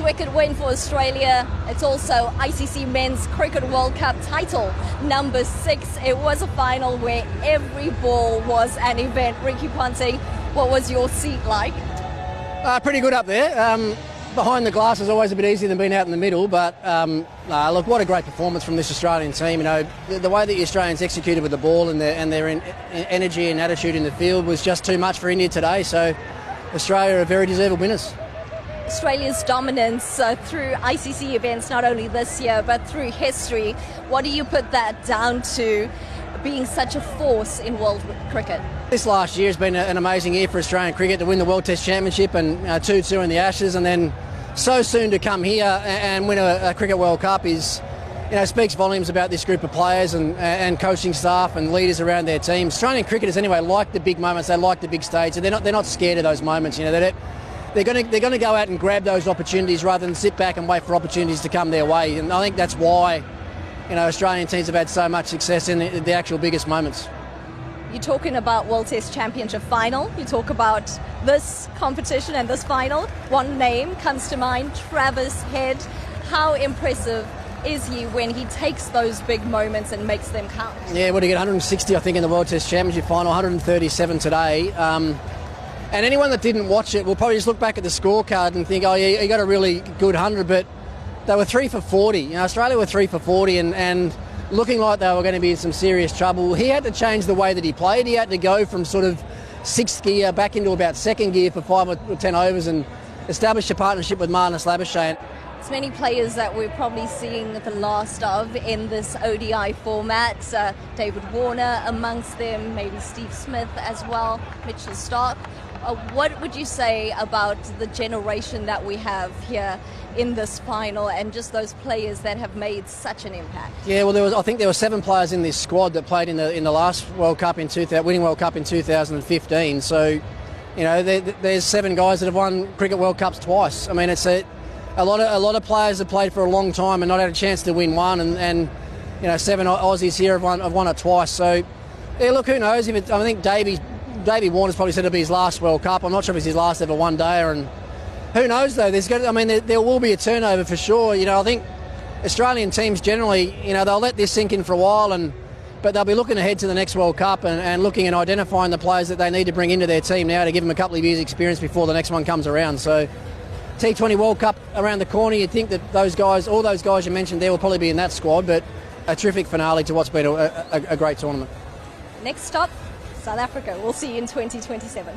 wicket win for Australia. It's also ICC Men's Cricket World Cup title number 6. It was a final where every ball was an event. Ricky Ponting, what was your seat like? Pretty good up there. Behind the glass is always a bit easier than being out in the middle, but look, what a great performance from this Australian team. You know, the way that the Australians executed with the ball and their energy and attitude in the field was just too much for India today, so Australia are very deserved winners. Australia's dominance through ICC events, not only this year but through history, what do you put that down to, being such a force in world cricket? This last year has been an amazing year for Australian cricket to win the World Test Championship and 2-2 in the Ashes, and then so soon to come here and win a Cricket World Cup is, speaks volumes about this group of players and coaching staff and leaders around their teams. Australian cricketers anyway like the big moments, they like the big stage, so they're not scared of those moments. They're going to go out and grab those opportunities rather than sit back and wait for opportunities to come their way, and I think that's why Australian teams have had so much success in the actual biggest moments. You're talking about World Test Championship final. You talk about this competition and this final. One name comes to mind, Travis Head. How impressive is he when he takes those big moments and makes them count? Yeah, what did he get? 160, I think, in the World Test Championship final, 137 today. And anyone that didn't watch it will probably just look back at the scorecard and think, oh yeah, he got a really good 100, but they were 3 for 40. Australia were 3 for 40 and looking like they were going to be in some serious trouble. He had to change the way that he played. He had to go from sort of 6th gear back into about 2nd gear for 5 or 10 overs and establish a partnership with Marnus Labuschagne. There's many players that we're probably seeing the last of in this ODI format. David Warner amongst them, maybe Steve Smith as well, Mitchell Starc. What would you say about the generation that we have here in this final and just those players that have made such an impact? Yeah, well, I think there were 7 players in this squad that played in the last World Cup winning World Cup in 2015. So, there's 7 guys that have won Cricket World Cups twice. I mean, it's a lot of players have played for a long time and not had a chance to win one, and 7 Aussies here have won it twice. So, yeah, look, who knows? I think Davey Warner's probably said it'll be his last World Cup. I'm not sure if it's his last ever one-dayer, and who knows though? There will be a turnover for sure. I think Australian teams generally, they'll let this sink in for a while, but they'll be looking ahead to the next World Cup and looking and identifying the players that they need to bring into their team now to give them a couple of years' experience before the next one comes around. So, T20 World Cup around the corner. You'd think that all those guys you mentioned there will probably be in that squad, but a terrific finale to what's been a great tournament. Next stop, South Africa. We'll see you in 2027.